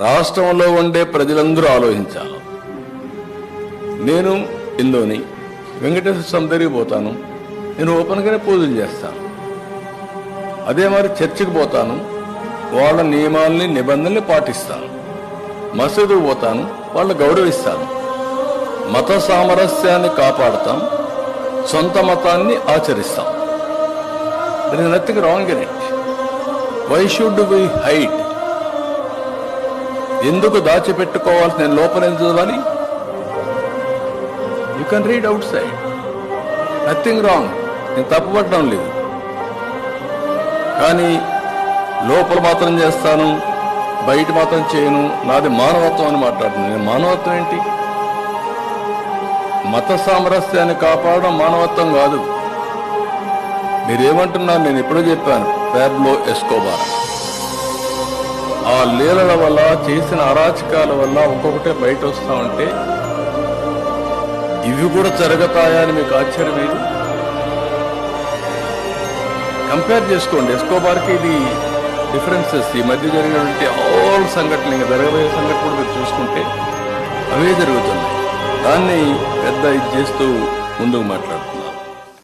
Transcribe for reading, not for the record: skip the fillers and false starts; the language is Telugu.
రాష్ట్రంలో ఉండే ప్రజలందరూ ఆలోచించాలి. నేను ఇందుని వెంకటేశ్వర స్వామి దగ్గరికి పోతాను, నేను ఓపెన్గానే పూజలు చేస్తాను. అదే మరి చర్చికి పోతాను, వాళ్ళ నియమాల్ని నిబంధనల్ని పాటిస్తాను. మసీదుకు పోతాను, వాళ్ళు గౌరవిస్తాను. మత సామరస్యాన్ని కాపాడుతాం, సొంత మతాన్ని ఆచరిస్తాం. There is nothing wrong in it. Why should we hide? ఎందుకు దాచిపెట్టుకోవాల్సి నేను లోపల చదవాలి? You can read outside, nothing wrong. నేను తప్పుపట్టడం లేదు, కానీ లోపల మాత్రం చేస్తాను, బయట మాత్రం చేయను. నాది మానవత్వం అని మాట్లాడుతున్నాను. నేను మానవత్వం ఏంటి? మత సామరస్యాన్ని కాపాడడం మానవత్వం కాదు. మీరేమంటున్నారు? నేను ఎప్పుడో చెప్పాను, పాబ్లో ఎస్కోబార్ ఆ లీలల వల్ల, చేసిన అరాచకాల వల్ల ఒక్కొక్కటే బయట వస్తా ఉంటే ఇవి కూడా జరుగుతాయా అని మీకు ఆశ్చర్యం ఏది? కంపేర్ చేసుకోండి. ఎస్కోబార్కి ఇది డిఫరెన్సెస్ ఈ మధ్య జరిగినటువంటి ఆల్ సంఘటనలు, ఇంకా జరగబోయే సంఘటనలు మీరు చూసుకుంటే అవే జరుగుతున్నాయి. దాన్ని పెద్ద ఇది చేస్తూ ముందుకు మాట్లాడుతున్నాం.